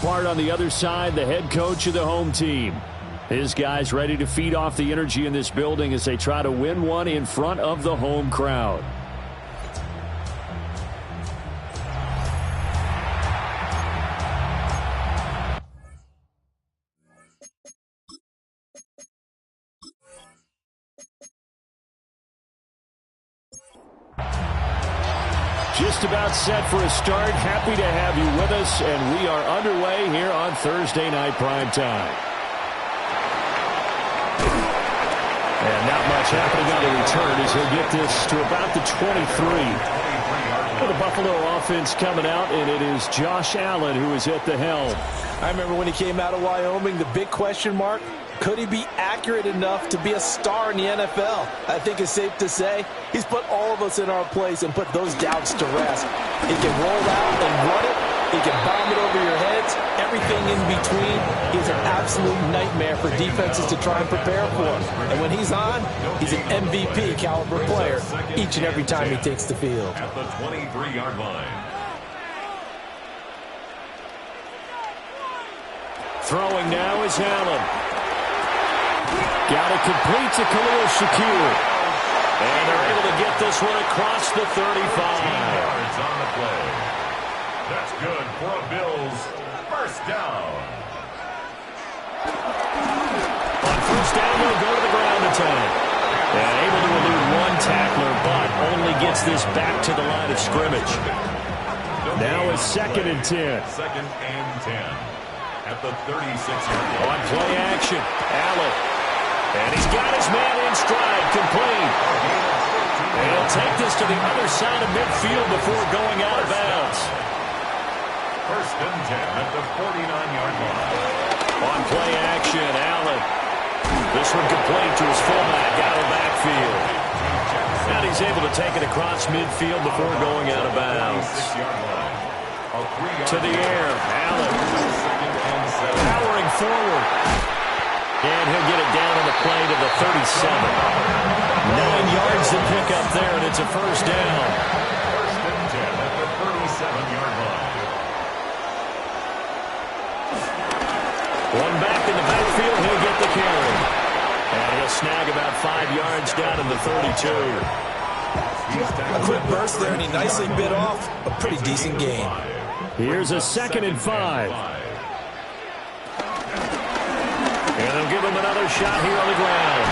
part on the other side, the head coach of the home team. His guys ready to feed off the energy in this building as they try to win one in front of the home crowd. Just about set for a start. Happy to have you with us, and we are underway here on Thursday Night Primetime. And not much happening on the return as he'll get this to about the 23. For the Buffalo offense coming out, and it is Josh Allen who is at the helm. I remember when he came out of Wyoming, the big question mark, could he be accurate enough to be a star in the NFL? I think it's safe to say he's put all of us in our place and put those doubts to rest. He can roll out and run it. He can bomb it over your heads. Everything in between. He's an absolute nightmare for defenses to try and prepare for. And when he's on, he's an MVP caliber player each and every time he takes the field. At the 23-yard line. Throwing now is Allen. Got it complete to Khalil Shakir. And they're able to get this one across the 35. 15 yards on the play. That's good for a Bills first down. On first down, they'll go to the ground attack. And able to elude one tackler, but only gets this back to the line of scrimmage. Now it's 2nd and 10. 2nd and 10. At the 36-yard line. On play action, Allen. And he's got his man in stride, complete. And he'll take this to the other side of midfield before going out of bounds. 1st and 10 at the 49-yard line. On play action, Allen. This one complete to his fullback out of the backfield. And he's able to take it across midfield before going out of bounds. To the air, Allen. Powering forward. And he'll get it down on the play to the 37. 9 yards to pick up there, and it's a first down. 1st and 10 at the 37-yard line. One back in the backfield, he'll get the carry. And he'll snag about 5 yards down in the 32. A quick burst there, and he nicely bit off a pretty decent gain. Here's a 2nd and 5. And they'll give him another shot here on the ground.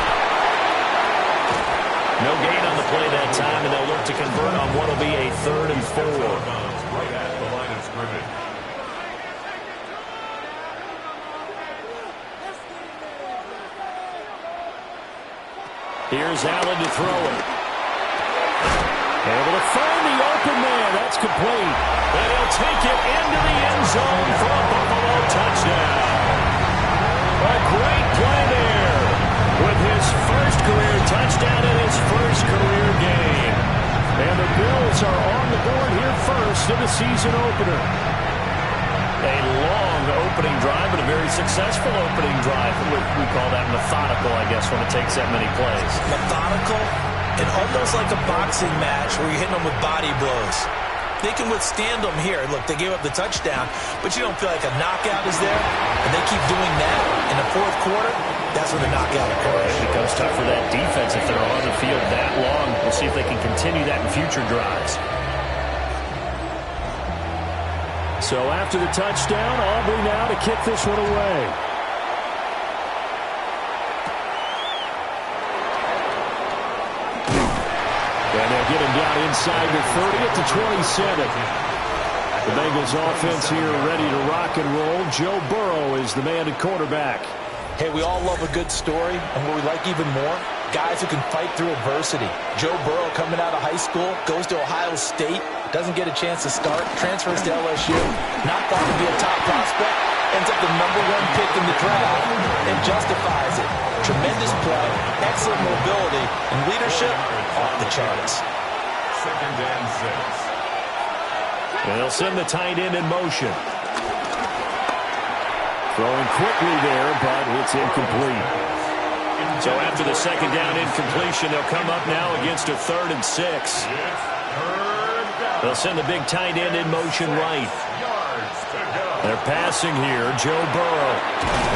No gain on the play that time, and they'll look to convert on what will be a 3rd and 4. Right at the line of scrimmage. Here's Allen to throw it. Able to find the open man. That's complete. And he'll take it into the end zone for a Buffalo touchdown. A great play there with his first career touchdown in his first career game. And the Bills are on the board here first in the season opener. A long opening drive, but a very successful opening drive. We call that methodical, I guess, when it takes that many plays. Methodical and almost like a boxing match where you're hitting them with body blows. They can withstand them here. Look, they gave up the touchdown, but you don't feel like a knockout is there. And they keep doing that in the 4th quarter. That's when the knockout occurs. It becomes tough for that defense if they're on the field that long. We'll see if they can continue that in future drives. So after the touchdown, Aubrey now to kick this one away. And they'll get him down inside the 30 at the 27. The Bengals offense here ready to rock and roll. Joe Burrow is the man at quarterback. Hey, we all love a good story, and what we like even more, guys who can fight through adversity. Joe Burrow coming out of high school, goes to Ohio State, doesn't get a chance to start, transfers to LSU, not thought to be a top prospect, ends up the #1 pick in the draft, and justifies it. Tremendous play, excellent mobility, and leadership off the charts. 2nd and 6. And they'll send the tight end in motion. Throwing quickly there, but it's incomplete. So after the 2nd down incompletion, they'll come up now against a 3rd and 6. They'll send the big tight end in motion right. They're passing here. Joe Burrow.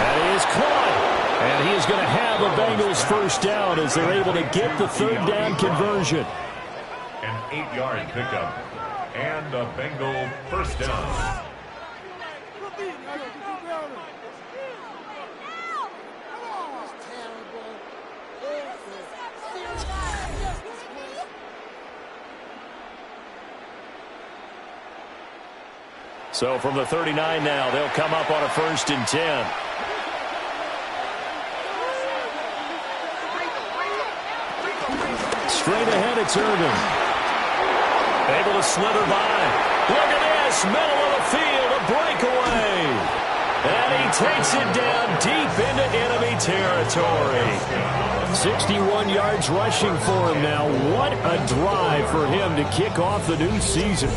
That is caught. And he is going to have a Bengals first down as they're able to get the third down conversion. An 8-yard pickup. And a Bengal first down. So from the 39 now, they'll come up on a 1st and 10. Straight ahead, it's Irvin. Able to slither by. Look at this, middle of the field, a breakaway. And he takes it down deep into enemy territory. 61 yards rushing for him now. What a drive for him to kick off the new season.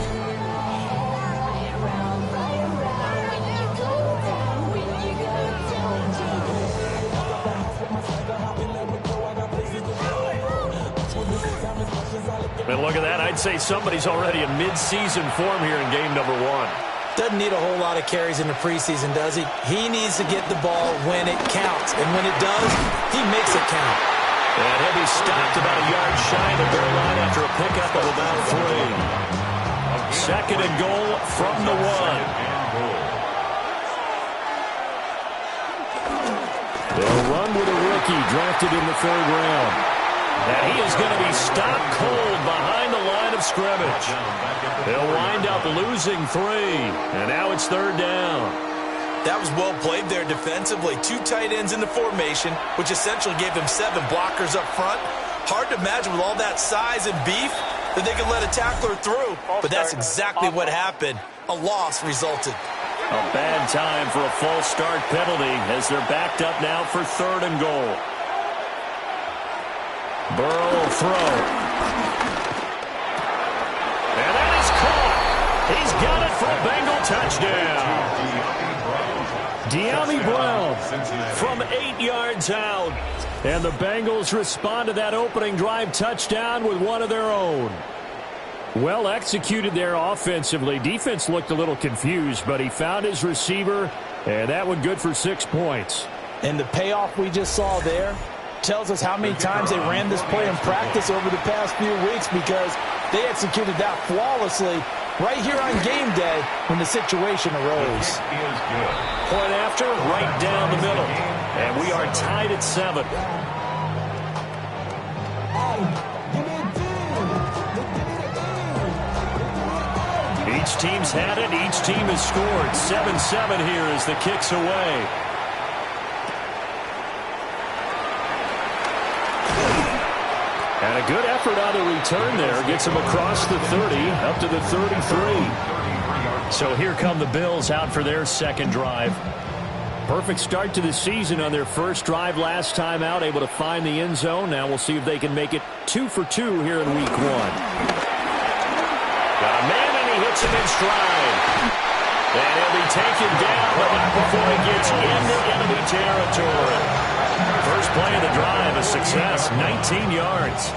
And look at that. I'd say somebody's already in mid-season form here in game number 1. Doesn't need a whole lot of carries in the preseason, does he? He needs to get the ball when it counts. And when it does, he makes it count. And he'll be stopped about a yard shy of the goal line after a pickup of about 3. 2nd and goal from the 1. They'll run with a rookie drafted in the 3rd round. And he is going to be stopped cold behind the line of scrimmage. They'll wind up losing 3. And now it's 3rd down. That was well played there defensively. 2 tight ends in the formation, which essentially gave him 7 blockers up front. Hard to imagine with all that size and beef that they could let a tackler through. But that's exactly what happened. A loss resulted. A bad time for a false start penalty as they're backed up now for 3rd and goal. Burrow will throw. And that is caught. He's got it for a Bengal touchdown. De'Ami Brown from 8 yards out. And the Bengals respond to that opening drive touchdown with one of their own. Well executed there offensively. Defense looked a little confused, but he found his receiver, and that one good for 6 points. And the payoff we just saw there tells us how many times they ran this play in practice over the past few weeks, because they executed that flawlessly right here on game day when the situation arose. Point after, right down the middle. And we are tied at 7. Each team's had it. Each team has scored. 7-7 here as the kick's away. And a good effort on the return there. Gets him across the 30, up to the 33. So here come the Bills out for their 2nd drive. Perfect start to the season on their first drive last time out. Able to find the end zone. Now we'll see if they can make it 2 for 2 here in week 1. Got a man, and he hits him in stride. And he'll be taken down, but not before he gets into enemy territory. First play of the drive, a success, 19 yards.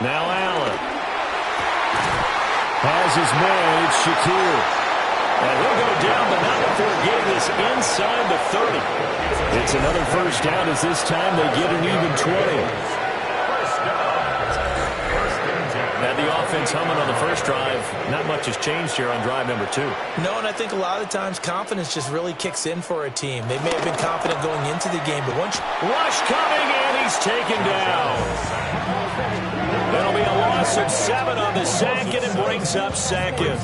Now Allen has his man. It's Shakir. And he'll go down, but not before getting this inside the 30. It's another first down as this time they get an even 20. Had the offense humming on the first drive. Not much has changed here on drive number 2. No, and I think a lot of times confidence just really kicks in for a team. They may have been confident going into the game, but once... Rush coming, and he's taken down. That'll be a loss of 7 on the sack, and it brings up 2nd.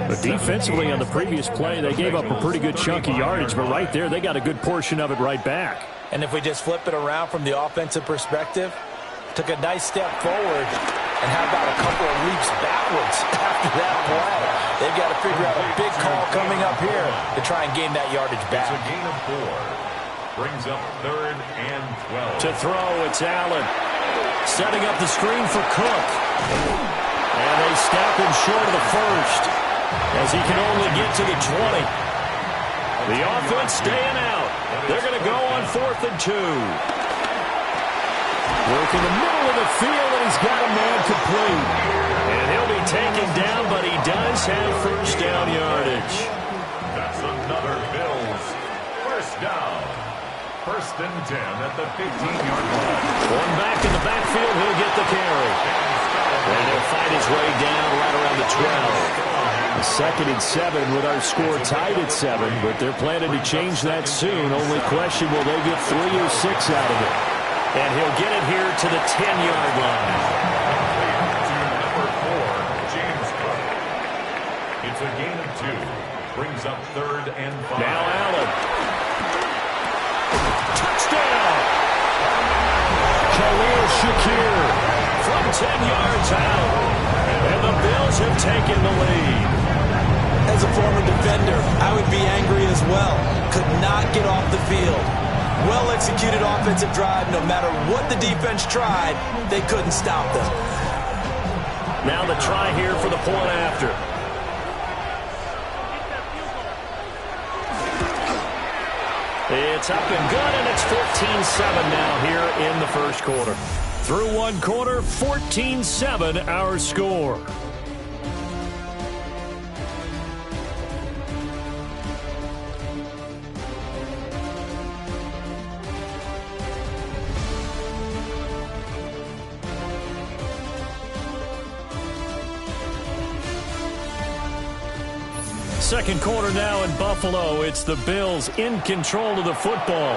But defensively on the previous play, they gave up a pretty good chunk of yardage, but right there, they got a good portion of it right back. And if we just flip it around from the offensive perspective, took a nice step forward, and how about a couple of leaps backwards after that play? They've got to figure out a big call coming up here to try and gain that yardage back. It's a gain of 4. Brings up 3rd and 12. To throw, it's Allen. Setting up the screen for Cook. And they stop him short of the first, as he can only get to the 20. The offense staying out. They're going to go on 4th and 2. Work in the middle of the field, and he's got a man complete. And he'll be taken down, but he does have first down yardage. That's another Bills first down. 1st and 10 at the 15-yard line. One back in the backfield, he'll get the carry. And he'll fight his way down right around the 12. A 2nd and 7 with our score tied at 7, but they're planning to change that soon. Only question, will they get 3 or 6 out of it? And he'll get it here to the 10-yard line. Number 4, James Cook. It's a gain of 2. Brings up 3rd and 5. Now Allen. Touchdown! Khalil Shakir from 10 yards out. And the Bills have taken the lead. As a former defender, I would be angry as well. Could not get off the field. Well-executed offensive drive. No matter what the defense tried, they couldn't stop them. Now the try here for the point after. It's up and good, and it's 14-7 now here in the first quarter. Through one quarter, 14-7 our score. Second quarter now in Buffalo. It's the Bills in control of the football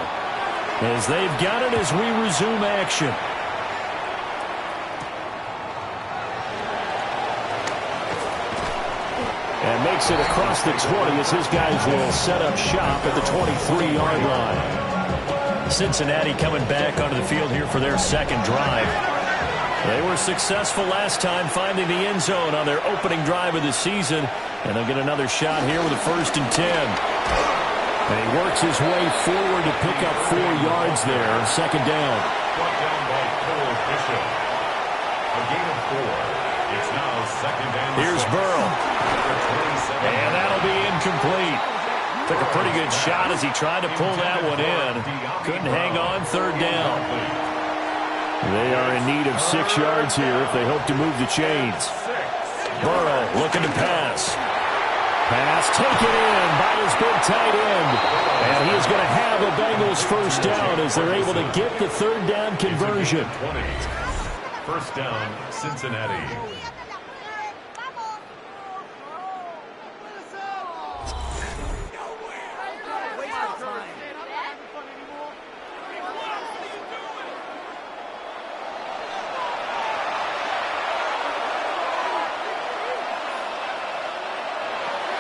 as they've got it as we resume action. And makes it across the 20 as his guys will set up shop at the 23-yard line. Cincinnati coming back onto the field here for their second drive. They were successful last time finding the end zone on their opening drive of the season. And they'll get another shot here with a 1st and 10. And he works his way forward to pick up 4 yards there. 2nd down. Brought down by Cole Bishop. A gain of 4. It's now 2nd and 6. Here's Burrow. And that'll be incomplete. Took a pretty good shot as he tried to pull that one in. Couldn't hang on. 3rd down. They are in need of 6 yards here if they hope to move the chains. Burrow looking to pass. Pass taken in by his big tight end. And he is going to have a Bengals first down as they're able to get the 3rd down conversion. 1st down, Cincinnati.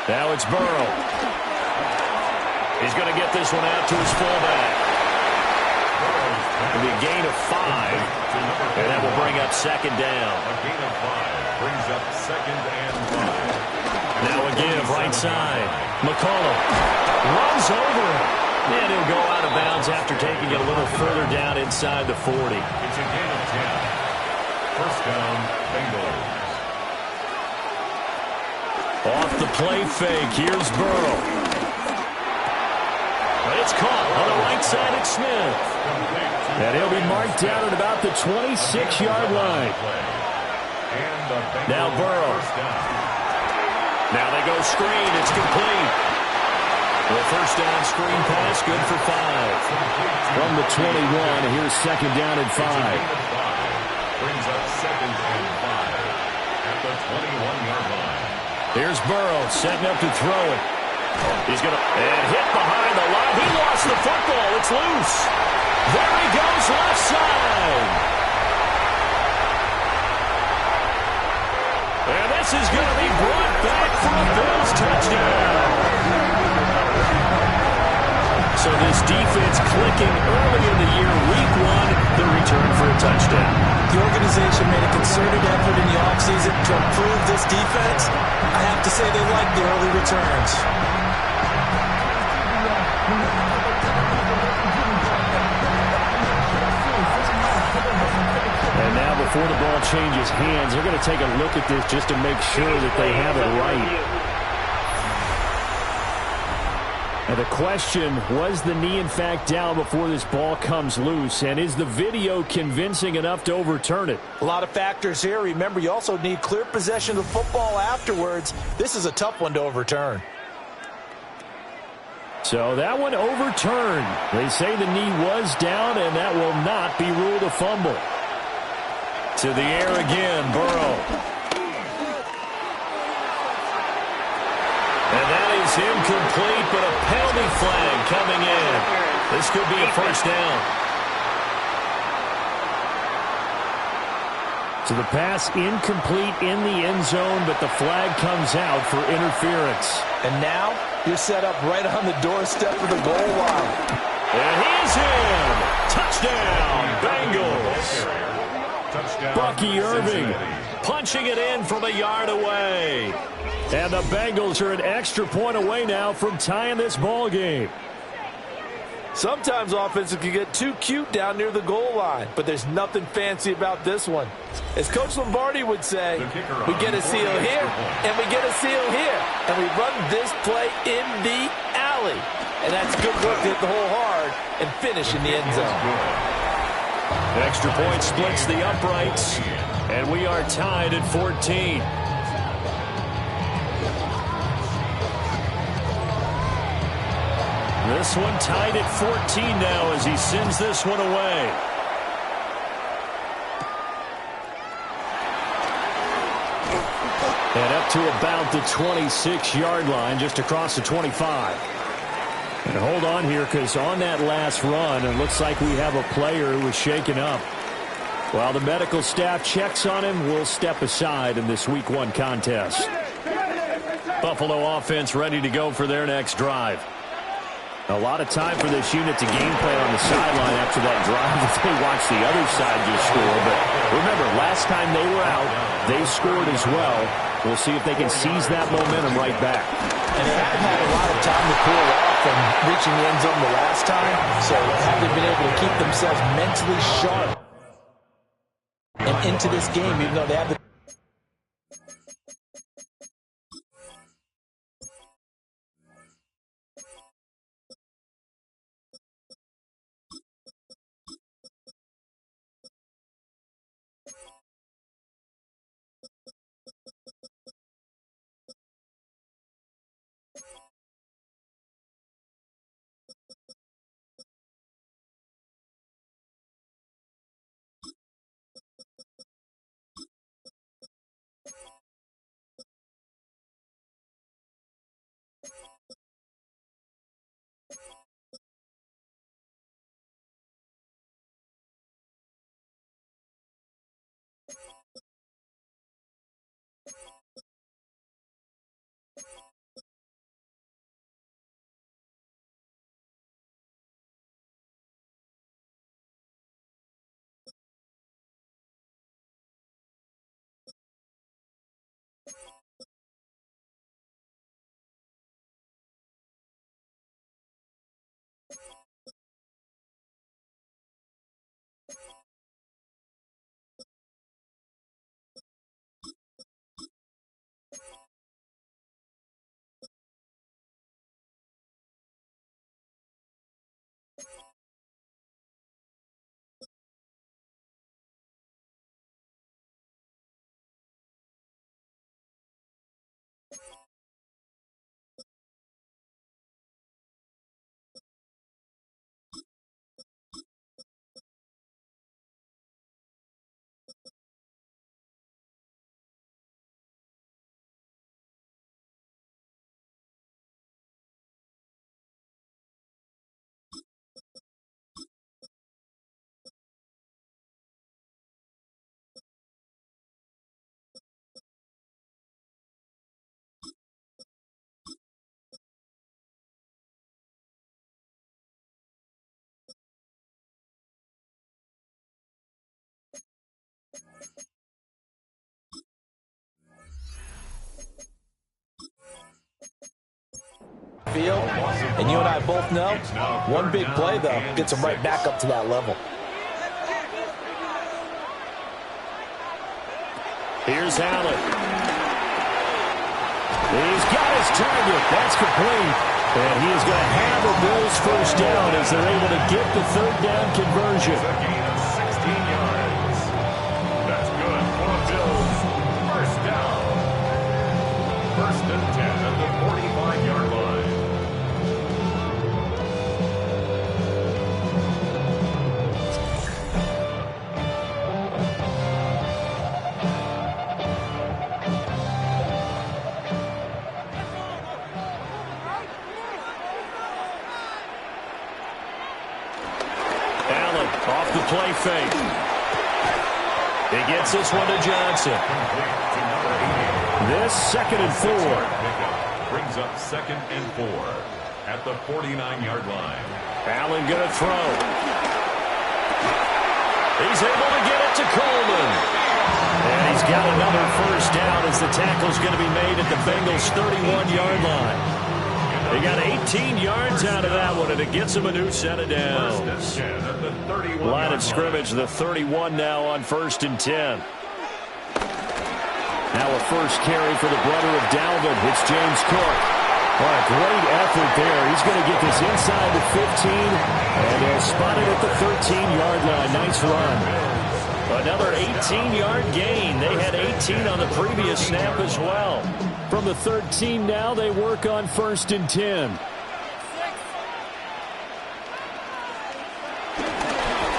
Now it's Burrow. He's going to get this one out to his fullback. It'll be a gain of 5. And that will bring up 2nd down. A gain of 5 brings up 2nd and 5. Now a give right side. McCollum runs over him. And he'll go out of bounds after taking it a little further down inside the 40. It's a gain of 10. First down, Bengals. Off the play fake, here's Burrow. It's caught on the right side at Smith. And he'll be marked down at about the 26-yard line. Now Burrow. Now they go screen, it's complete. The first down screen pass, good for 5. From the 21, here's 2nd down and 5. Brings up 2nd and 5 at the 21-yard line. Here's Burrow setting up to throw it. He's going to hit behind the line. He lost the football. It's loose. There he goes left side. And this is going to be brought back for a Bills touchdown. So this defense clicking early in the year, week 1, the return for a touchdown. The organization made a concerted effort in the offseason to improve this defense. I have to say they like the early returns. And now before the ball changes hands, they're going to take a look at this just to make sure that they have it right. And the question, was the knee in fact down before this ball comes loose? And is the video convincing enough to overturn it? A lot of factors here. Remember, you also need clear possession of the football afterwards. This is a tough one to overturn. So that one overturned. They say the knee was down, and that will not be ruled a fumble. To the air again, Burrow. And that is incomplete, but a penalty flag coming in. This could be a first down. So the pass incomplete in the end zone, but the flag comes out for interference. And now you're set up right on the doorstep of the goal line. And he's in. Touchdown, Bengals. Touchdown, Bucky Irving Cincinnati. punching it in from a yard away. And the Bengals are an extra point away now from tying this ball game. Sometimes offenses can get too cute down near the goal line, but there's nothing fancy about this one. As Coach Lombardi would say, we get a seal here, and we get a seal here, and we run this play in the alley. And that's good work to hit the hole hard and finish in the end zone. Extra point splits the uprights, and we are tied at 14. This one tied at 14 now as he sends this one away. And up to about the 26-yard line, just across the 25. And hold on here, because on that last run, it looks like we have a player who was shaken up. While the medical staff checks on him, we'll step aside in this Week 1 contest. Buffalo offense ready to go for their next drive. A lot of time for this unit to game plan on the sideline after that drive if they watch the other side just score. But remember, last time they were out, they scored as well. We'll see if they can seize that momentum right back. And they haven't had a lot of time to cool off from reaching the end zone the last time, so have they been able to keep themselves mentally sharp and into this game, even though they have the field, and you and I both know, one big play, though, gets them right back up to that level. Here's Allen. He's got his target. That's complete. And he is going to have a Bills first down as they're able to get the third down conversion. It's a gain of 16 yards. That's good for the Bills. First down. First and 10 at the 45-yard line. Off the play fake. He gets this one to Johnson. This 2nd and 4. Brings up 2nd and 4 at the 49-yard line. Allen going to throw. He's able to get it to Coleman. And he's got another first down as the tackle's going to be made at the Bengals' 31-yard line. They got 18 yards out of that one, and it gets them a new set of downs. Line of scrimmage, the 31 now on 1st and 10. Now a first carry for the brother of Dalvin. It's James Cook. What a great effort there. He's going to get this inside the 15, and they'll spot it at the 13-yard line. Nice run. Another 18-yard gain. They had 18 on the previous snap as well. From the 13 now, they work on 1st and 10.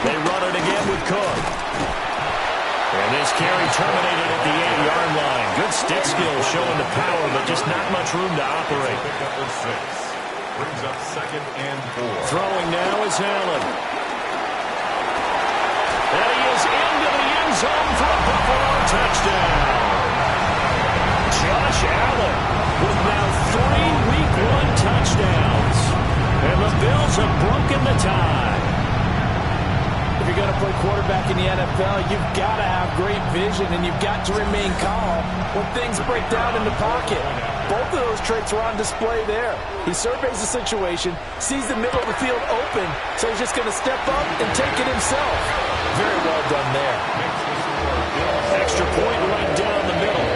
They run it again with Cook. And this carry terminated at the 8-yard line. Good stick skills showing the power, but just not much room to operate. Pick up for 6. Brings up 2nd and 4. Throwing now is Allen. And he is into the end zone for a Buffalo touchdown. Josh Allen with now 3 Week 1 touchdowns. And the Bills have broken the tie. If you're going to play quarterback in the NFL, you've got to have great vision, and you've got to remain calm when things break down in the pocket. Both of those traits are on display there. He surveys the situation, sees the middle of the field open, so he's just going to step up and take it himself. Very well done there. Extra point right down the middle.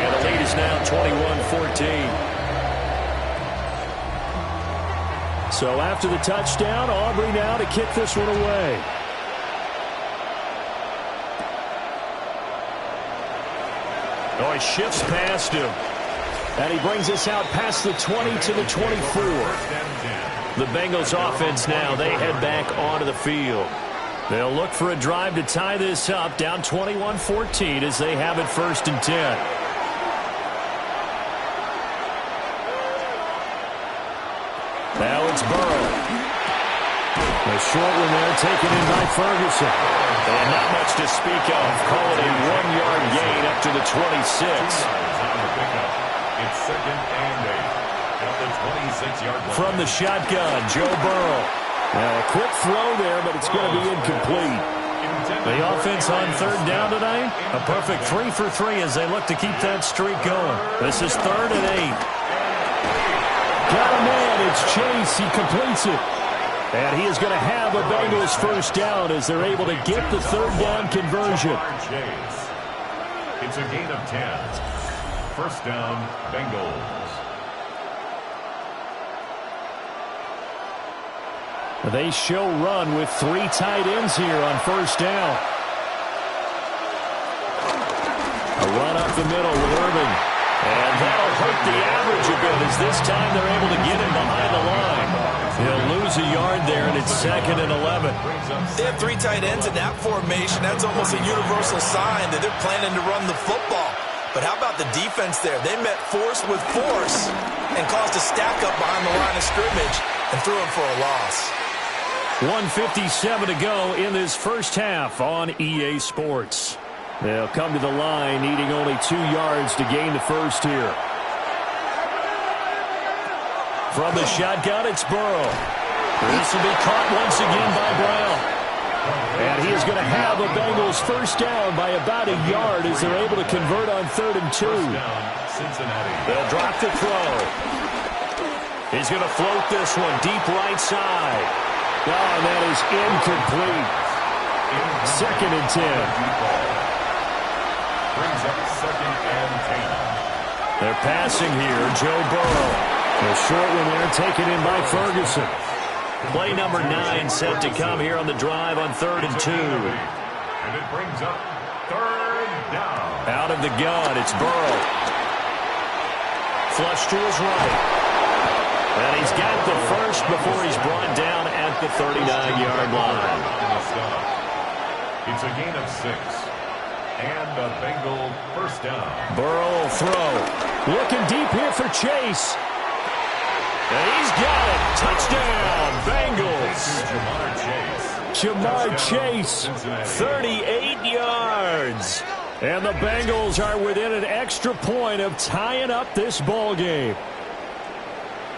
And the lead is now 21-14. So after the touchdown, Aubrey now to kick this one away. Oh, he shifts past him. And he brings us out past the 20 to the 24. The Bengals offense now, they head back onto the field. They'll look for a drive to tie this up, down 21-14 as they have it 1st and 10. Now it's Burrow. A short one there taken in by Ferguson. And not much to speak of. Call it a 1-yard gain up to the 26. It's 2nd and 8 at the 26-yard line. From the shotgun, Joe Burrow. Now a quick throw there, but it's going to be incomplete. The offense on 3rd down tonight, a perfect 3 for 3 as they look to keep that streak going. This is 3rd and 8. Got a man, it's Chase, he completes it. And he is going to have a Bengals first down as they're able to get the 3rd down conversion. It's a gain of 10. First down, Bengals. They show run with 3 tight ends here on 1st down. A run up the middle with Irving. And that'll hurt the average a bit as this time they're able to get him behind the line. He'll lose a yard there, and it's 2nd and 11. They have 3 tight ends in that formation. That's almost a universal sign that they're planning to run the football. But how about the defense there? They met force with force and caused a stack up behind the line of scrimmage and threw him for a loss. 1:57 to go in this first half on EA Sports. They'll come to the line needing only 2 yards to gain the first here. From the shotgun, it's Burrow. This will be caught once again by Brown. And he is going to have a Bengals first down by about a yard as they're able to convert on 3rd and 2. They'll drop the throw. He's going to float this one deep right side. Oh, and that is incomplete. 2nd and 10. Brings up 2nd and 10. They're passing here. Joe Burrow. A short one there, taken in by Ferguson. Play number 9 set to come here on the drive on 3rd and 2. And it brings up 3rd down. Out of the gun, it's Burrow. Flush to his right. And he's got the first before he's brought down at the 39-yard line. It's a gain of 6. And a Bengal first down. Burrow will throw. Looking deep here for Chase. And he's got it. Touchdown, Bengals. Jamar Chase, 38 yards. And the Bengals are within an extra point of tying up this ball game.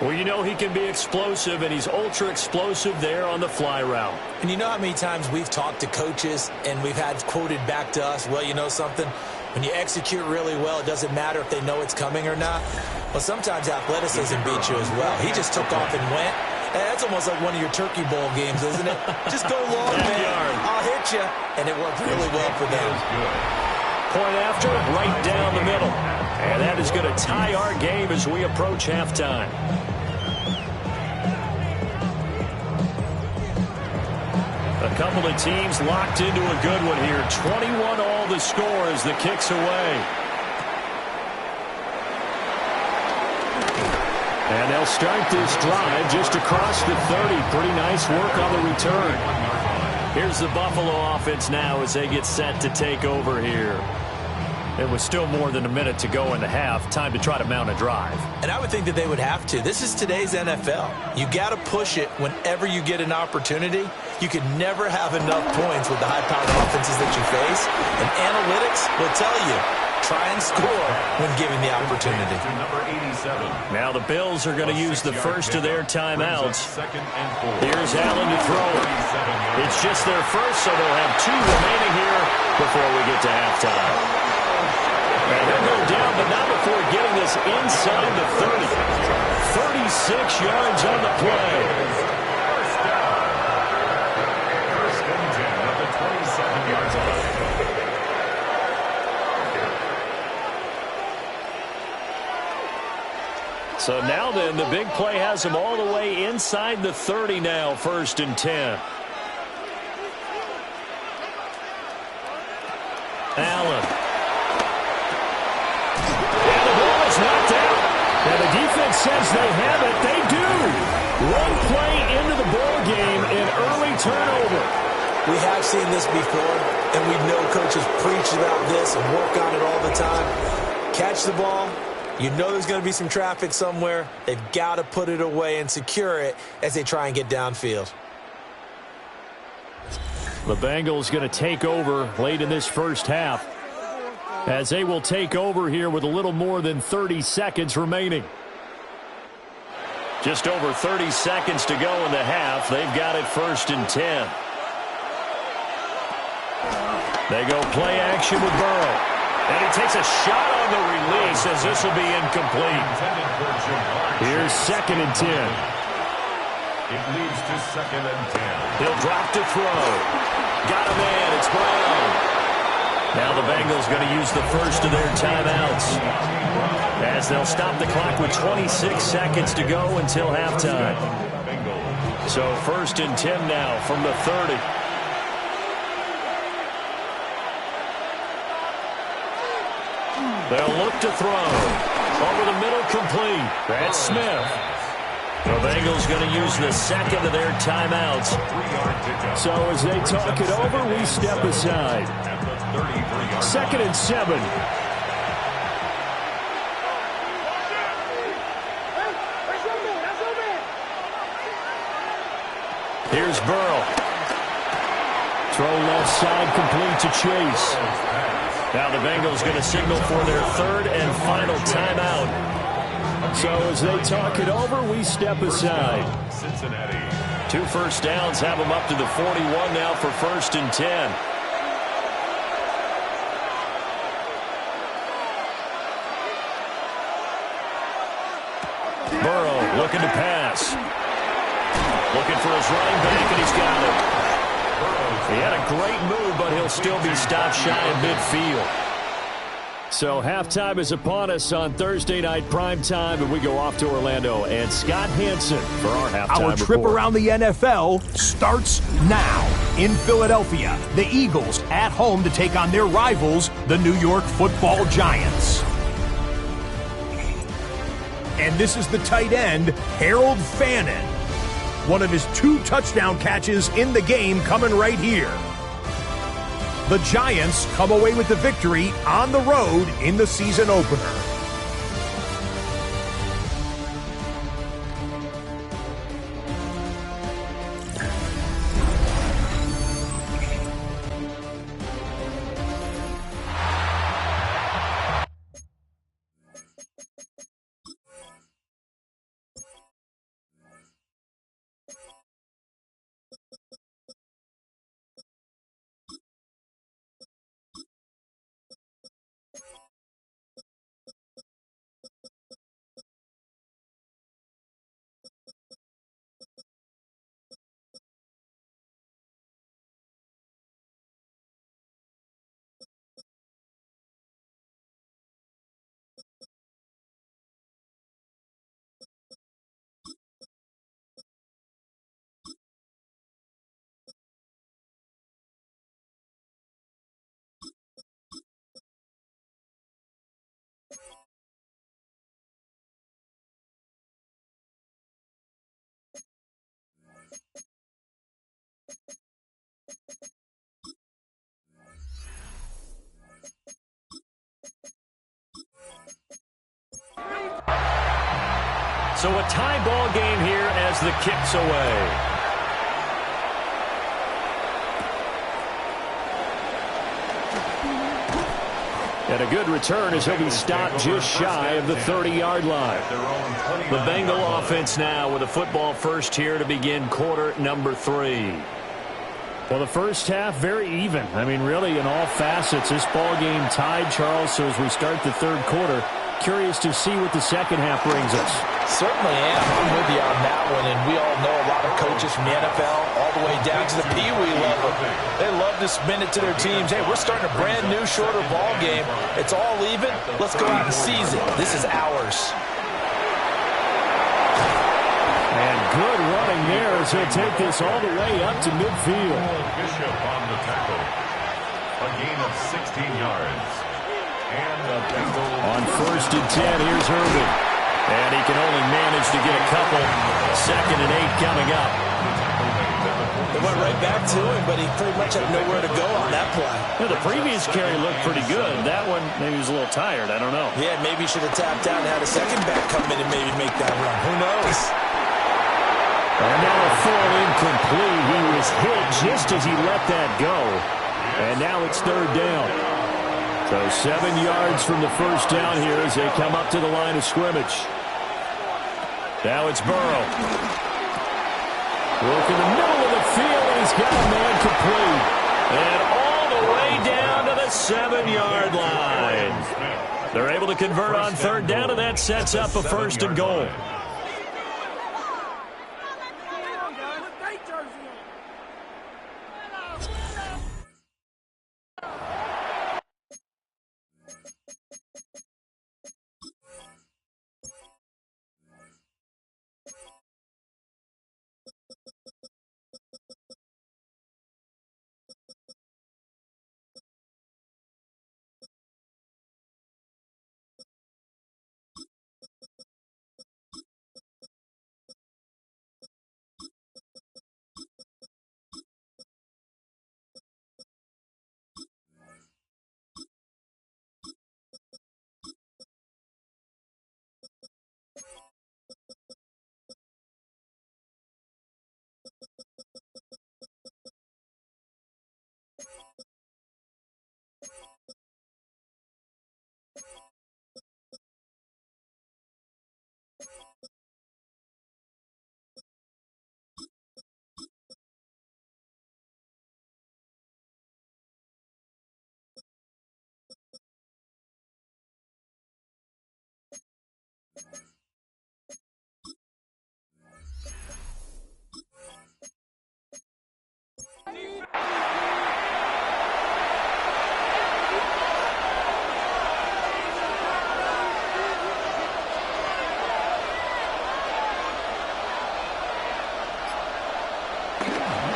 Well, you know he can be explosive, and he's ultra-explosive there on the fly route. And you know how many times we've talked to coaches and we've had quoted back to us, well, you know something? When you execute really well, it doesn't matter if they know it's coming or not. Well, sometimes athleticism beats you as well. He just took off and went. Hey, that's almost like one of your Turkey Bowl games, isn't it? Just go long, man. I'll hit you. And it worked really well for them. Point after, right down the middle. And that is going to tie our game as we approach halftime. A couple of teams locked into a good one here. 21 all the score as the kick's away. And they'll start this drive just across the 30. Pretty nice work on the return. Here's the Buffalo offense now as they get set to take over here. It was still more than a minute to go in the half. Time to try to mount a drive. And I would think that they would have to. This is today's NFL. You got to push it whenever you get an opportunity. You can never have enough points with the high-powered offenses that you face. And analytics will tell you, try and score when given the opportunity. Now the Bills are going to use the first of their timeouts. Here's Allen to throw. It's just their first, so they'll have 2 remaining here before we get to halftime. And they'll go down, but not before getting this inside the 30. 36 yards on the play. First and 10 at the 27-yard line. So now then, the big play has them all the way inside the 30 now, 1st and 10. Allen. And the ball is knocked out. And the defense says they have it. They do. One play into the ball game, an early turnover. We have seen this before, and we know coaches preach about this and work on it all the time. Catch the ball. You know there's going to be some traffic somewhere. They've got to put it away and secure it as they try and get downfield. The Bengals going to take over late in this first half, as they will take over here with a little more than 30 seconds remaining. Just over 30 seconds to go in the half. They've got it 1st and 10. They go play action with Burrow. And he takes a shot on the release as this will be incomplete. Here's 2nd and 10. It leads to 2nd and 10. He'll drop to throw. Got a man. It's Brown. Now the Bengals going to use the first of their timeouts, as they'll stop the clock with 26 seconds to go until halftime. So 1st and 10 now from the 30. They'll look to throw. Over the middle, complete. That's Smith. The Bengals going to use the second of their timeouts. So as they talk it over, we step aside. 2nd and 7. Here's Burrow. Throw left side, complete to Chase. Now the Bengals going to signal for their 3rd and final timeout. So as they talk it over, we step aside. Cincinnati. 2 first downs have them up to the 41 now for 1st and 10. Burrow looking to pass. Looking for his running back, and he's got it. He had a great move, but he'll still be stopped shy of midfield. So halftime is upon us on Thursday night primetime, and we go off to Orlando. And Scott Hansen for our halftime Our trip report. around the NFL starts now. In Philadelphia, the Eagles at home to take on their rivals, the New York Football Giants. And this is the tight end, Harold Fannin. One of his 2 touchdown catches in the game coming right here. The Giants come away with the victory on the road in the season opener. So a tie ball game here as the kick's away. And a good return as he'll be stopped just shy of the 30-yard line. The Bengal offense now with a football first here to begin quarter number 3. Well, the first half, very even. I mean, really, in all facets, this ball game tied, Charles. So as we start the third quarter, curious to see what the second half brings us. Certainly am. I'm with you on that one, and we all know a lot of coaches from the NFL all the way down to the Pee Wee level. They love to spin it to their teams. Hey, we're starting a brand new, shorter ball game. It's all even. Let's go out and seize it. This is ours. And good running there as he'll take this all the way up to midfield. Bishop on the tackle. A gain of 16 yards. And the Bengals On 1st and 10, here's Irvin. And he can only manage to get a couple. 2nd and 8 coming up. They went right back to him, but he pretty much had nowhere to go on that play. Yeah, the previous carry looked pretty good. That one, maybe he was a little tired. I don't know. Yeah, maybe he should have tapped out and had a second back come in and maybe make that run. Who knows? And now a full incomplete. He was hit just as he let that go. And now it's 3rd down. So 7 yards from the first down here as they come up to the line of scrimmage. Now it's Burrow. Work in the middle of the field, and he's got a man complete. And all the way down to the 7-yard line. They're able to convert on 3rd down, and that sets up a 1st and goal.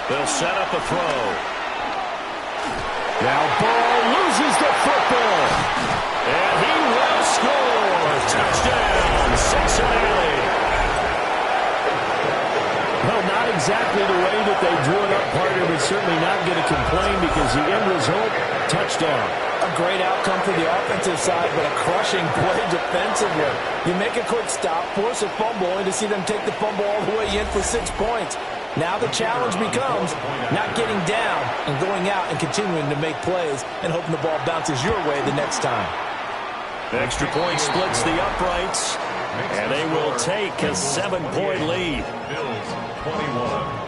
They'll set up a throw. Now Burrow loses the football. And he will score. Touchdown, Cincinnati. Well, not exactly the way that they drew it up, partner, but certainly not going to complain because the end result, touchdown. A great outcome for the offensive side, but a crushing play defensively. You make a quick stop, force a fumble, only to see them take the fumble all the way in for 6 points. Now the challenge becomes not getting down and going out and continuing to make plays and hoping the ball bounces your way the next time. The extra point splits the uprights, and they will take a 7-point lead. Bills 21.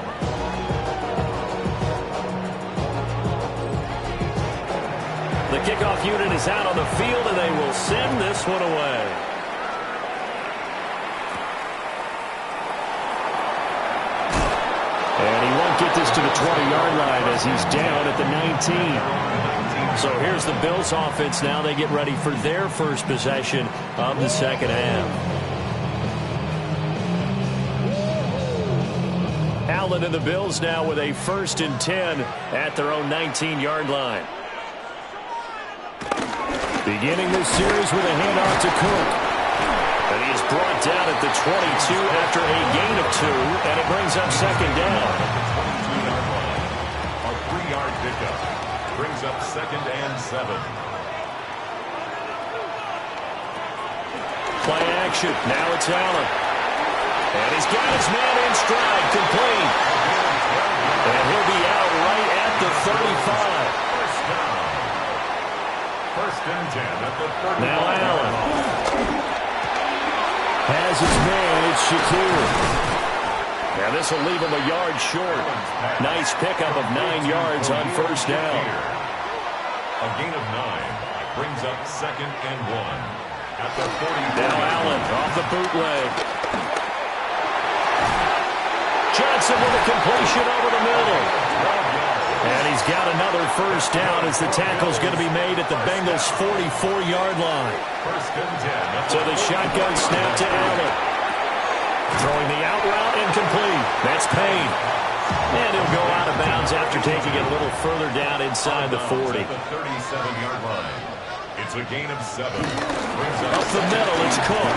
The kickoff unit is out on the field, and they will send this one away. And he won't get this to the 20-yard line as he's down at the 19. So here's the Bills offense now. They get ready for their first possession of the second half. Allen and the Bills now with a 1st and 10 at their own 19-yard line. Beginning this series with a handoff to Cook. And he's brought down at the 22 after a gain of 2, and it brings up second down. A 3-yard pickup brings up 2nd and 7. Play action. Now it's Allen. And he's got his man in stride, complete. And he'll be out right at the 35. First down. 1st and 10 at the 35. Now Allen has his man. It's Shakir. Now this will leave him a yard short. Nice pickup of 9 yards on 1st down. A gain of 9 brings up 2nd and 1 at the 40. Now Allen off the bootleg. Johnson with a completion over the middle. And he's got another 1st down as the tackle's going to be made at the Bengals' 44-yard line. 1st and 10. So the shotgun snap to Allen. Throwing the out route incomplete. That's Payne. And he'll go out of bounds after taking it a little further down inside the 40. At the 37-yard line. It's a gain of 7. Up the middle, it's Cook.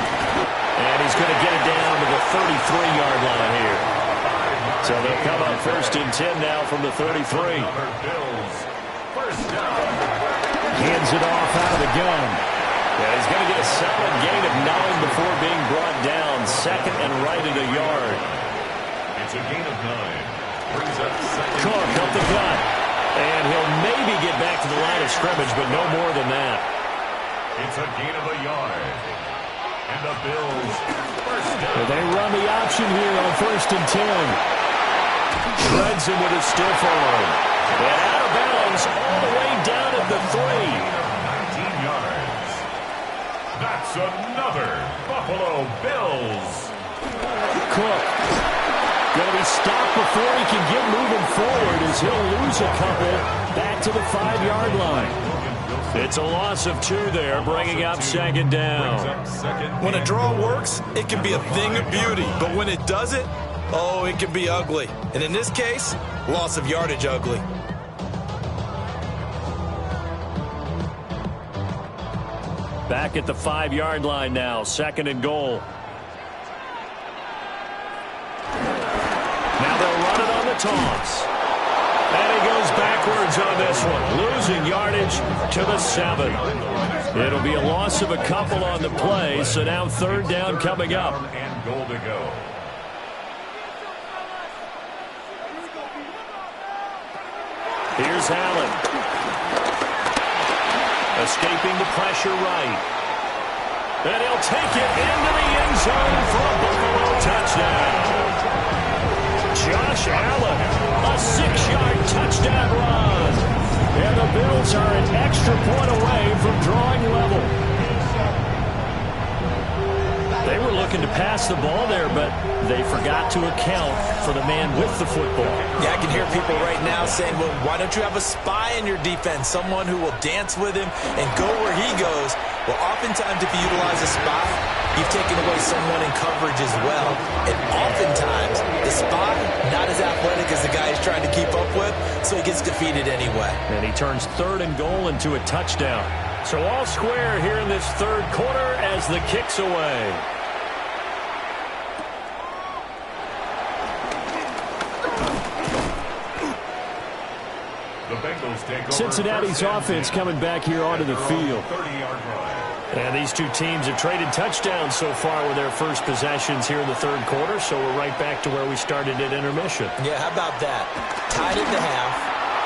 And he's going to get it down to the 33-yard line here. So they'll come up 1st and 10 now from the 33. Bills. 1st down. Hands it off out of the gun. Yeah, he's going to get a solid gain of 9 before being brought down. 2nd and right at a yard. It's a gain of 9. Brings up 2nd. Cook up the gut. And he'll maybe get back to the line of scrimmage, but no more than that. It's a gain of a yard. And the Bills. 1st down. They run the option here on 1st and 10. Shreds him with a stiff arm. And out of bounds all the way down at the 3. 19 yards. That's another Buffalo Bills. Cook going to be stopped before he can get moving forward as he'll lose a couple back to the 5-yard line. It's a loss of 2 there, bringing up 2nd down. When a draw works, it can be a thing of beauty. But when it doesn't, oh, it can be ugly. And in this case, loss of yardage ugly. Back at the 5-yard line now, 2nd and goal. Now they'll run it on the toss. And he goes backwards on this one, losing yardage to the 7. It'll be a loss of a couple on the play, so now 3rd down coming up. And goal to go. Here's Allen. Escaping the pressure right. And he'll take it into the end zone for a Buffalo touchdown. Josh Allen, a 6-yard touchdown run. And the Bills are an extra point away from drawing level. They were looking to pass the ball there, but they forgot to account for the man with the football. Yeah, I can hear people right now saying, well, why don't you have a spy in your defense, someone who will dance with him and go where he goes? Well, oftentimes if you utilize a spy, you've taken away someone in coverage as well. And oftentimes, the spot, not as athletic as the guy he's trying to keep up with, so he gets defeated anyway. And he turns 3rd and goal into a touchdown. So all square here in this third quarter as the kick's away. The Bengals take over. Cincinnati's offense coming back here onto the field. 30-yard line. And these two teams have traded touchdowns so far with their first possessions here in the third quarter, so we're right back to where we started at intermission. Yeah, how about that? Tied at the half,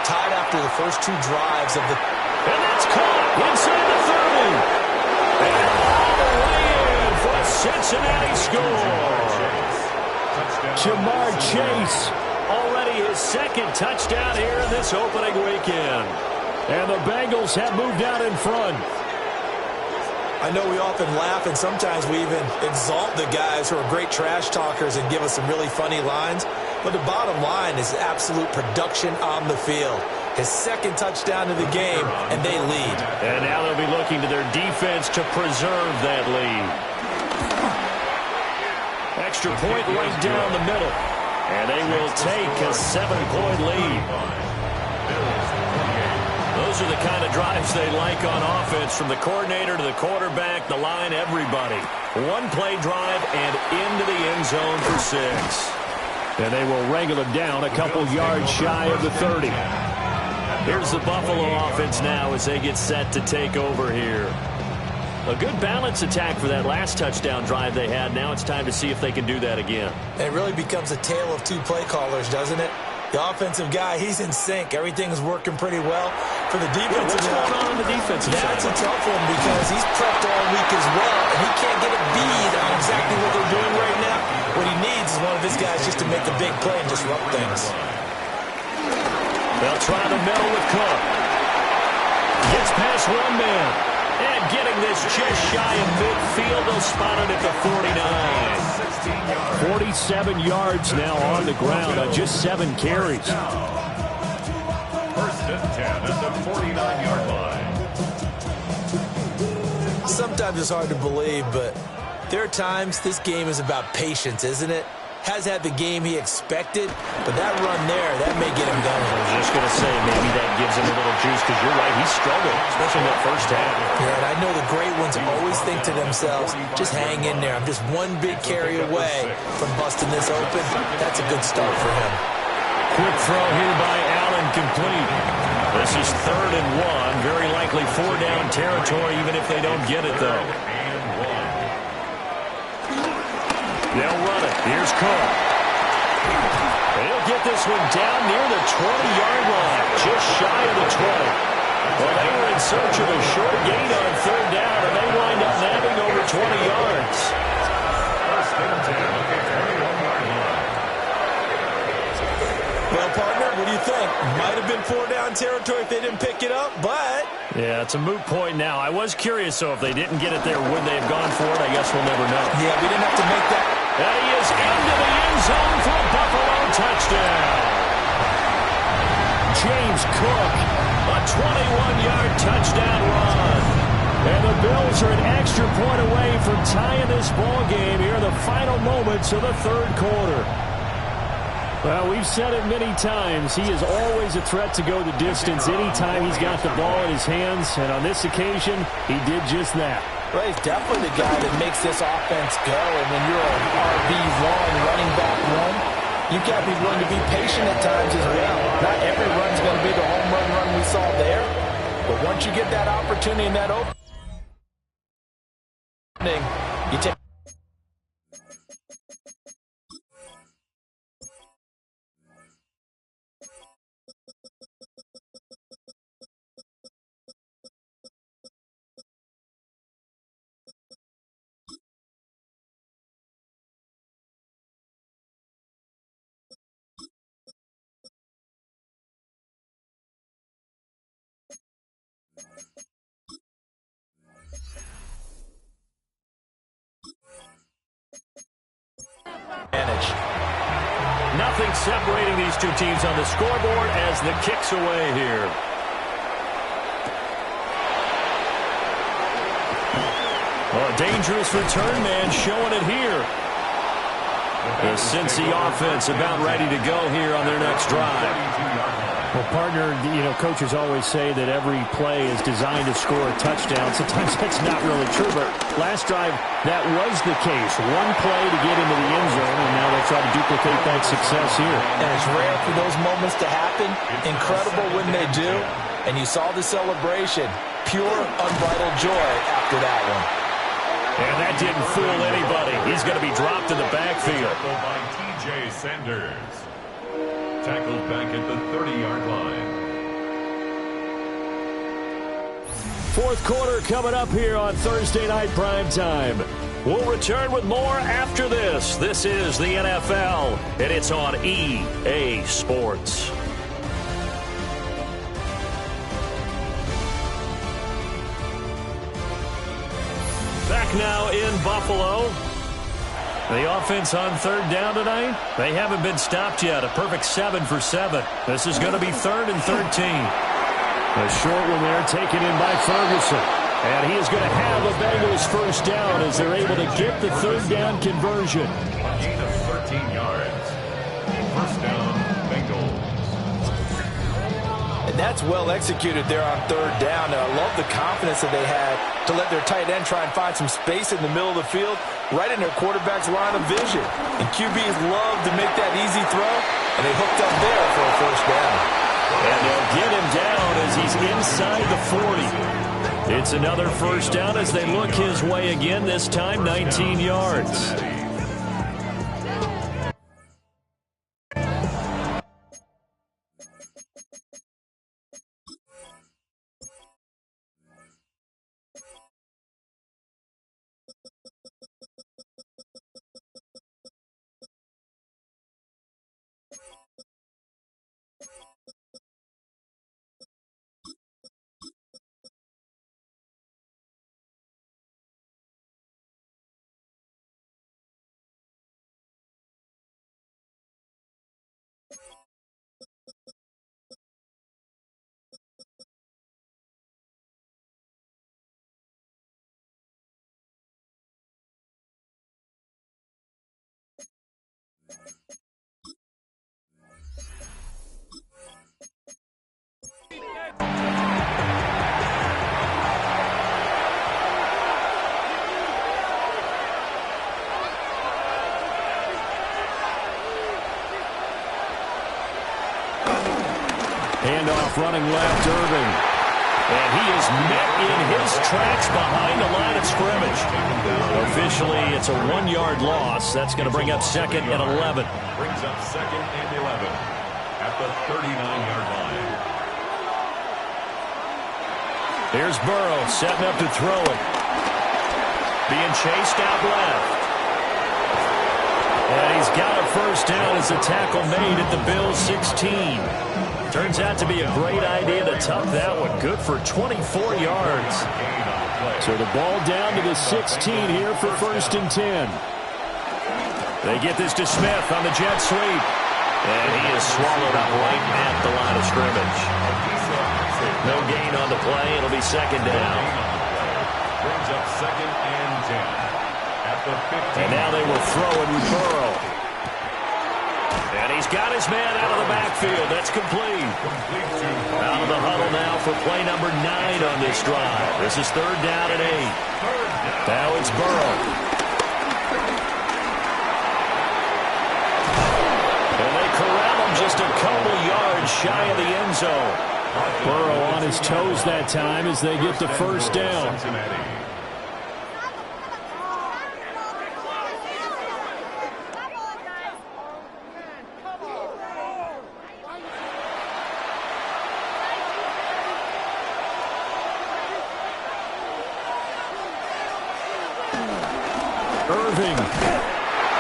tied after the first 2 drives of the... And that's caught inside the 30. And all the way in for a Cincinnati score. Jamar Chase, already his 2nd touchdown here in this opening weekend. And the Bengals have moved out in front. I know we often laugh, and sometimes we even exalt the guys who are great trash talkers and give us some really funny lines. But the bottom line is absolute production on the field. His 2nd touchdown of the game, and they lead. And now they'll be looking to their defense to preserve that lead. Extra point right down the middle. And they will take a 7-point lead. Those are the kind of drives they like on offense, from the coordinator to the quarterback, the line, everybody. 1-play drive and into the end zone for 6. And they will wrangle it down a couple yards shy of the 30. Here's the Buffalo offense now as they get set to take over here. A good balance attack for that last touchdown drive they had. Now it's time to see if they can do that again. And it really becomes a tale of 2 play callers, doesn't it? The offensive guy, he's in sync. Everything's working pretty well. For the defensive guy, what's going on the defensive side? That's a tough one because he's prepped all week as well, and he can't get a bead on exactly what they're doing right now. What he needs is one of his guys just to make a big play and disrupt things. They'll try the middle with Cook. Gets past 1 man. And getting this just shy of midfield, they'll spot it at the 49. 47 yards now on the ground on just 7 carries. 1st and 10 at the 49-yard line. Sometimes it's hard to believe, but there are times this game is about patience, isn't it? Has had the game he expected, but that run there, that may get him going. I was just going to say, maybe that gives him a little juice, because you're right, he struggled, especially in that first half. Yeah, and I know the great ones always think to themselves, just hang in there. I'm just one big carry away from busting this open. That's a good start for him. Quick throw here by Allen, complete. This is 3rd and 1, very likely 4-down territory, even if they don't get it, though. They'll run it. Here's Cook. They'll get this one down near the 20-yard line, just shy of the 20. Well, they were in search of a short gain on 3rd down, and they wind up nabbing over 20 yards. 1st and 10 at the 21-yard line. Well, partner, what do you think? Might have been 4-down territory if they didn't pick it up, but... Yeah, it's a moot point now. I was curious, so if they didn't get it there, would they have gone for it? I guess we'll never know. Yeah, we didn't have to make that. And he is into the end zone for a Buffalo touchdown. James Cook, a 21-yard touchdown run. And the Bills are an extra point away from tying this ball game here in the final moments of the third quarter. Well, we've said it many times. He is always a threat to go the distance anytime he's got the ball in his hands. And on this occasion, he did just that. Well, he's definitely the guy that makes this offense go. And when you're an RB1, running back one, you've got to be willing to be patient at times as well. Not every run's going to be the home run we saw there. But once you get that opportunity in that opening, you take... Nothing separating these two teams on the scoreboard as the kick's away here. Well, a dangerous return man showing it here. The Cincy offense about ready to go here on their next drive. Well, partner, coaches always say that every play is designed to score a touchdown. Sometimes that's not really true, but last drive, that was the case. One play to get into the end zone, and now they'll try to duplicate that success here. And it's rare for those moments to happen. Incredible when they do. And you saw the celebration. Pure, unbridled joy after that one. And that didn't fool anybody. He's going to be dropped in the backfield. Tackled by T.J. Sanders. Tackled back at the 30-yard line. Fourth quarter coming up here on Thursday Night Primetime. We'll return with more after this. This is the NFL, and it's on EA Sports. Back now in Buffalo. The offense on third down tonight, they haven't been stopped yet. A perfect 7 for 7. This is going to be 3rd and 13. A short one there taken in by Ferguson. And he is going to have a Bengals first down as they're able to get the third down conversion. A gain of 13 yards. First down, Bengals. And that's well executed there on third down. And I love the confidence that they had to let their tight end try and find some space in the middle of the field, right in their quarterback's line of vision. And QBs love to make that easy throw, and they hooked up there for a first down. And they'll get him down as he's inside the 40. It's another first down as they look his way again, this time 19 yards. Handoff running left, Irving. And he is met in his tracks behind the line of scrimmage. Officially, it's a 1-yard loss. That's going to bring up 2nd and 11. Brings up 2nd and 11 at the 39-yard line. Here's Burrow setting up to throw it. Being chased out left. And he's got a first down as the tackle made at the Bills' 16. Turns out to be a great idea to tuck that one. Good for 24 yards. So the ball down to the 16 here for 1st and 10. They get this to Smith on the jet sweep. And he is swallowed up right at the line of scrimmage. No gain on the play. It'll be 2nd down. Brings up 2nd and 10 at the 15. And now they will throw it with Burrow. And he's got his man out of the backfield. That's complete. Out of the huddle now for play number 9 on this drive. This is 3rd down and 8. Now it's Burrow. And they corral him just a couple yards shy of the end zone. Burrow on his toes that time as they get the first down. Irving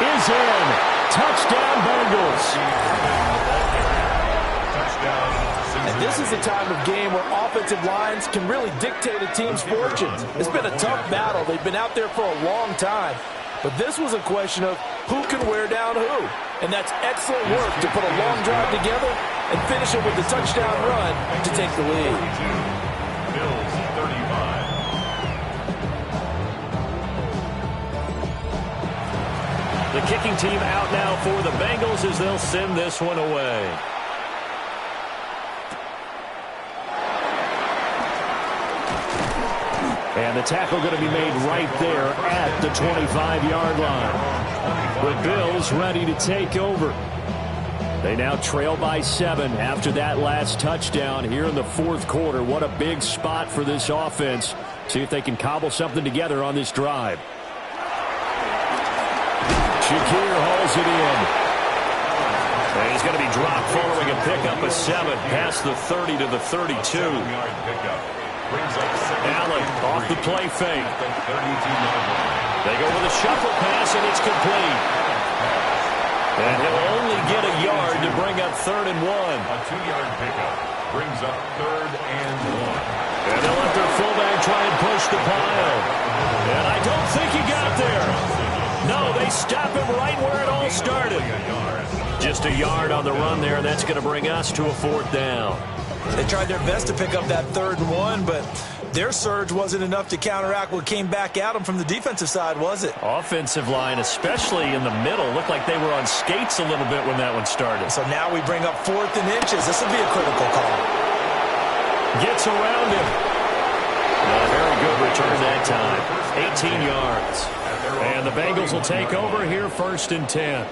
is in. Touchdown, Bengals. And this is a time of game where offensive lines can really dictate a team's fortunes. It's been a tough battle. They've been out there for a long time. But this was a question of who can wear down who. And that's excellent work to put a long drive together and finish it with the touchdown run to take the lead. Bills 35. The kicking team out now for the Bengals as they'll send this one away. And the tackle going to be made right there at the 25-yard line. The Bills ready to take over. They now trail by 7 after that last touchdown here in the fourth quarter. What a big spot for this offense. See if they can cobble something together on this drive. Shakir hauls it in. And he's going to be dropped following a pickup of 7 past the 30 to the 32. Allen off the play fake. They go with a shuffle pass, and it's complete. And he'll only get a yard to bring up 3rd and 1. A 2-yard pickup brings up 3rd and 1. And they'll let their fullback try and push the pile. And I don't think he got there. No, they stop him right where it all started. Just a yard on the run there, and that's going to bring us to a 4th down. They tried their best to pick up that 3rd and 1, but their surge wasn't enough to counteract what came back at them from the defensive side, was it? Offensive line, especially in the middle, looked like they were on skates a little bit when that one started. So now we bring up 4th and inches. This will be a critical call. Gets around him. A very good return that time. 18 yards. And the Bengals will take over here 1st and 10.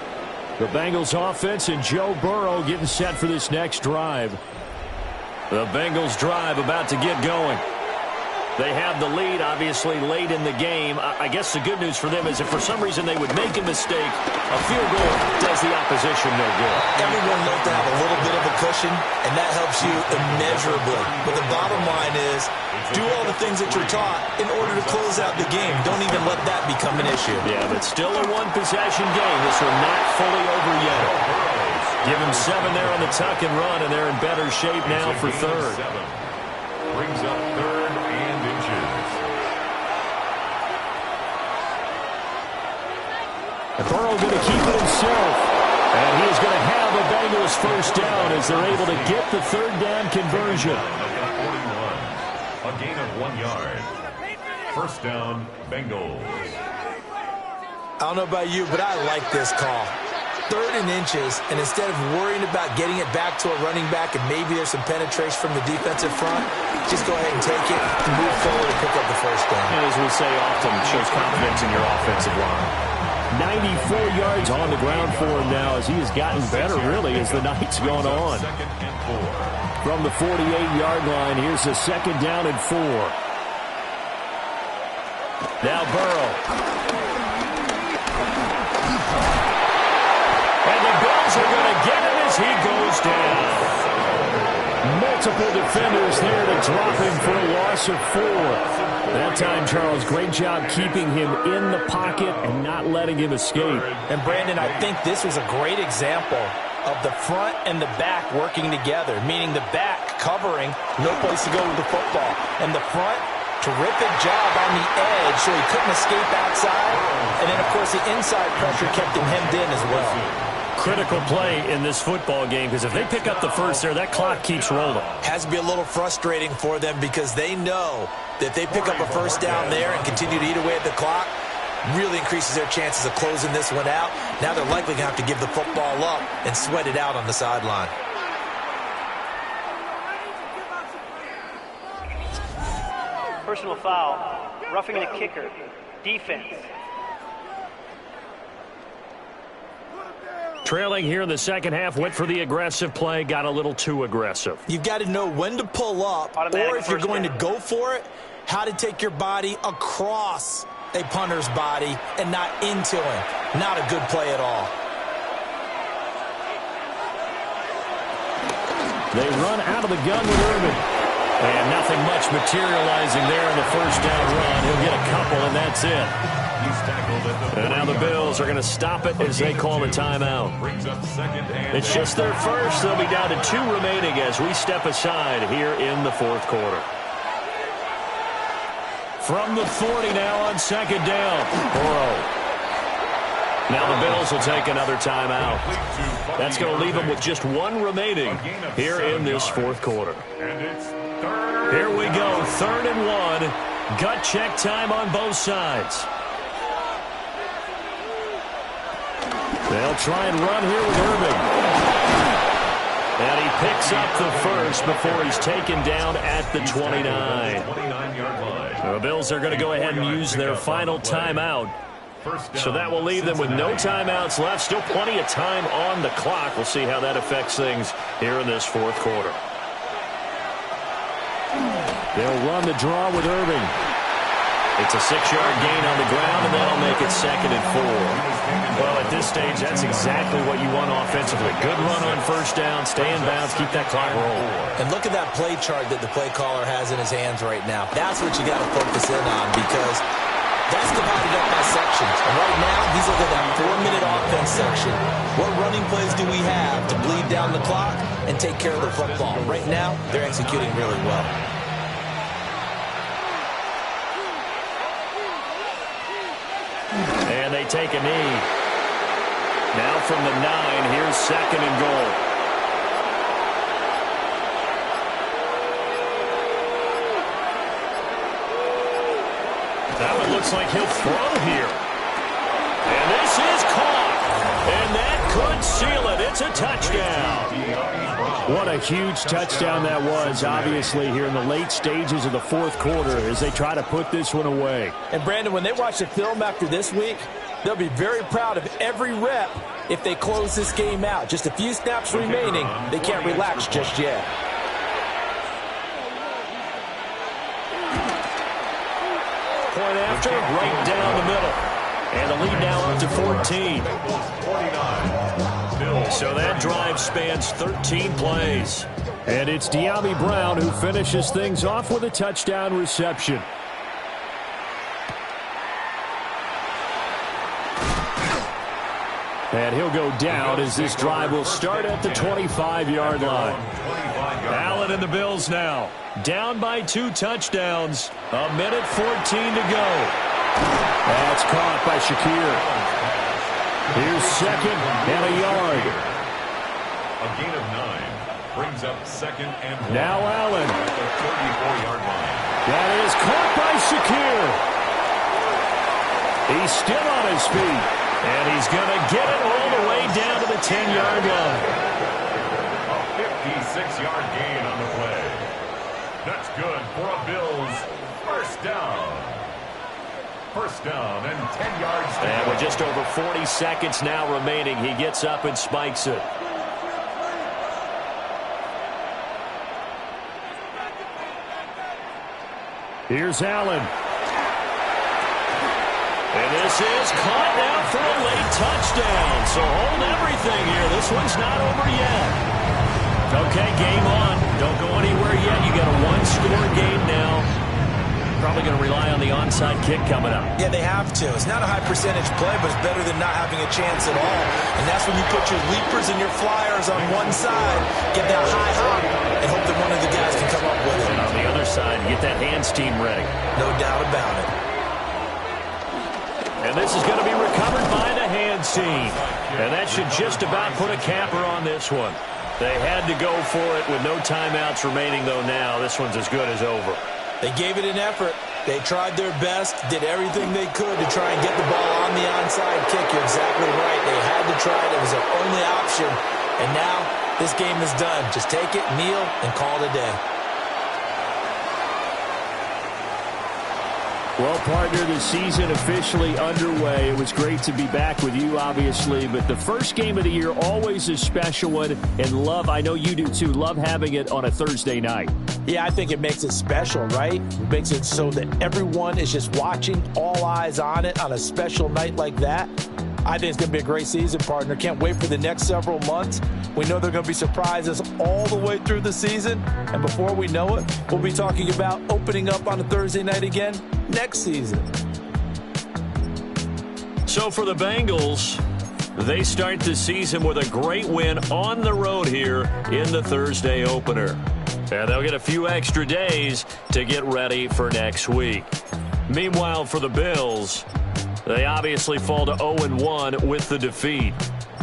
The Bengals offense and Joe Burrow getting set for this next drive. The Bengals drive about to get going. They have the lead, obviously, late in the game. I guess the good news for them is if for some reason they would make a mistake, a field goal does the opposition no good. Everyone loves to have a little bit of a cushion, and that helps you immeasurably. But the bottom line is, do all the things that you're taught in order to close out the game. Don't even let that become an issue. Yeah, but still a one-possession game. This one not fully over yet. Give them 7 there on the tuck and run, and they're in better shape now for 3rd. Brings up 3rd and inches. And Burrow going to keep it himself. And he is going to have a Bengals 1st down as they're able to get the 3rd down conversion. A gain of 1 yard. 1st down, Bengals. I don't know about you, but I like this call. 3rd and inches, and instead of worrying about getting it back to a running back and maybe there's some penetration from the defensive front, just go ahead and take it and move forward and pick up the 1st down. And as we say often, it shows confidence in your offensive line. 94 yards on the ground for him now as he has gotten better, really, as the night's gone on. From the 48-yard line, here's the 2nd down and 4. Now Burrow. And the Bills are going to get him as he goes down. Multiple defenders there to drop him for a loss of 4. That time, Charles, great job keeping him in the pocket and not letting him escape. And, Brandon, I think this was a great example of the front and the back working together, meaning the back covering, no place to go with the football. And the front, terrific job on the edge so he couldn't escape outside. And then, of course, the inside pressure kept him hemmed in as well. Critical play in this football game because if they pick up the 1st there, that clock keeps rolling. Has to be a little frustrating for them because they know that they pick up a 1st down there and continue to eat away at the clock, really increases their chances of closing this one out. Now they're likely going to have to give the football up and sweat it out on the sideline. Personal foul, roughing the kicker, defense. Trailing here in the 2nd half, went for the aggressive play, got a little too aggressive. You've got to know when to pull up, or if you're going to go for it, how to take your body across a punter's body and not into him. Not a good play at all. They run out of the gun with Irvin. And nothing much materializing there in the 1st down run. He'll get a couple, and that's it. And now the Bills are going to stop it as they call a timeout. It's just their 1st. They'll be down to 2 remaining as we step aside here in the 4th quarter. From the 40 now on 2nd down. Burrow. Now the Bills will take another timeout. That's going to leave them with just 1 remaining here in this 4th quarter. Here we go, 3rd and 1. Gut check time on both sides. They'll try and run here with Irving. And he picks up the first before he's taken down at the 29. The Bills are going to go ahead and use their final timeout. So that will leave them with no timeouts left. Still plenty of time on the clock. We'll see how that affects things here in this fourth quarter. They'll run the draw with Irving. It's a 6-yard gain on the ground, and that'll make it 2nd and 4. Well, at this stage, that's exactly what you want offensively. Good run on first down, stay in bounds, keep that clock rolling. And look at that play chart that the play caller has in his hands right now. That's what you got to focus in on, because that's divided up by sections. And right now, he's looking at that 4-minute offense section. What running plays do we have to bleed down the clock and take care of the football? Right now, they're executing really well. And they take a knee. Now from the 9, here's 2nd and goal. That one looks like he'll throw here. And this is caught. And that could seal it. It's a touchdown. What a huge touchdown that was, obviously, here in the late stages of the fourth quarter as they try to put this one away. And, Brandon, when they watch the film after this week, they'll be very proud of every rep if they close this game out. Just a few snaps remaining. They can't relax just yet. Point after, right down the middle. And the lead now up to 14. So that drive spans 13 plays. And it's De'Ami Brown who finishes things off with a touchdown reception. And he'll go down as this drive will start at the 25-yard line. Allen and the Bills now down by 2 touchdowns. 1:14 to go. That's caught by Shakir. Here's 2nd and a yard. A gain of 9 brings up 2nd and 1. Now Allen. At the 34-yard line. That is caught by Shakir. He's still on his feet. And he's going to get it all the way down to the 10-yard line. A 56-yard gain on the play. That's good for a Bills first down. First down and 10 yards. And with just over 40 seconds now remaining, he gets up and spikes it. Here's Allen. And this is caught now for a late touchdown. So hold everything here. This one's not over yet. Okay, game on. Don't go anywhere yet. You got a 1-score game now. Probably going to rely on the onside kick coming up. Yeah, they have to. It's not a high percentage play, but it's better than not having a chance at all. And that's when you put your leapers and your flyers on one side, get that high hop, and hope that one of the guys can come up with it. And on the other side, get that hands team ready. No doubt about it. And this is going to be recovered by the hands team. And that should just about put a capper on this one. They had to go for it with no timeouts remaining, though now. This one's as good as over. They gave it an effort. They tried their best, did everything they could to try and get the ball on the onside kick. You're exactly right. They had to try it. It was their only option. And now this game is done. Just take it, kneel, and call it a day. Well, partner, the season officially underway. It was great to be back with you, obviously, but the first game of the year always a special one, and love, I know you do too, love having it on a Thursday night. Yeah, I think it makes it special, right? It makes it so that everyone is just watching, all eyes on it on a special night like that. I think it's going to be a great season, partner. Can't wait for the next several months. We know there are going to be surprises all the way through the season. And before we know it, we'll be talking about opening up on a Thursday night again next season. So for the Bengals, they start the season with a great win on the road here in the Thursday opener. And they'll get a few extra days to get ready for next week. Meanwhile, for the Bills, they obviously fall to 0-1 with the defeat.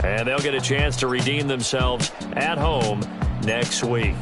And they'll get a chance to redeem themselves at home next week.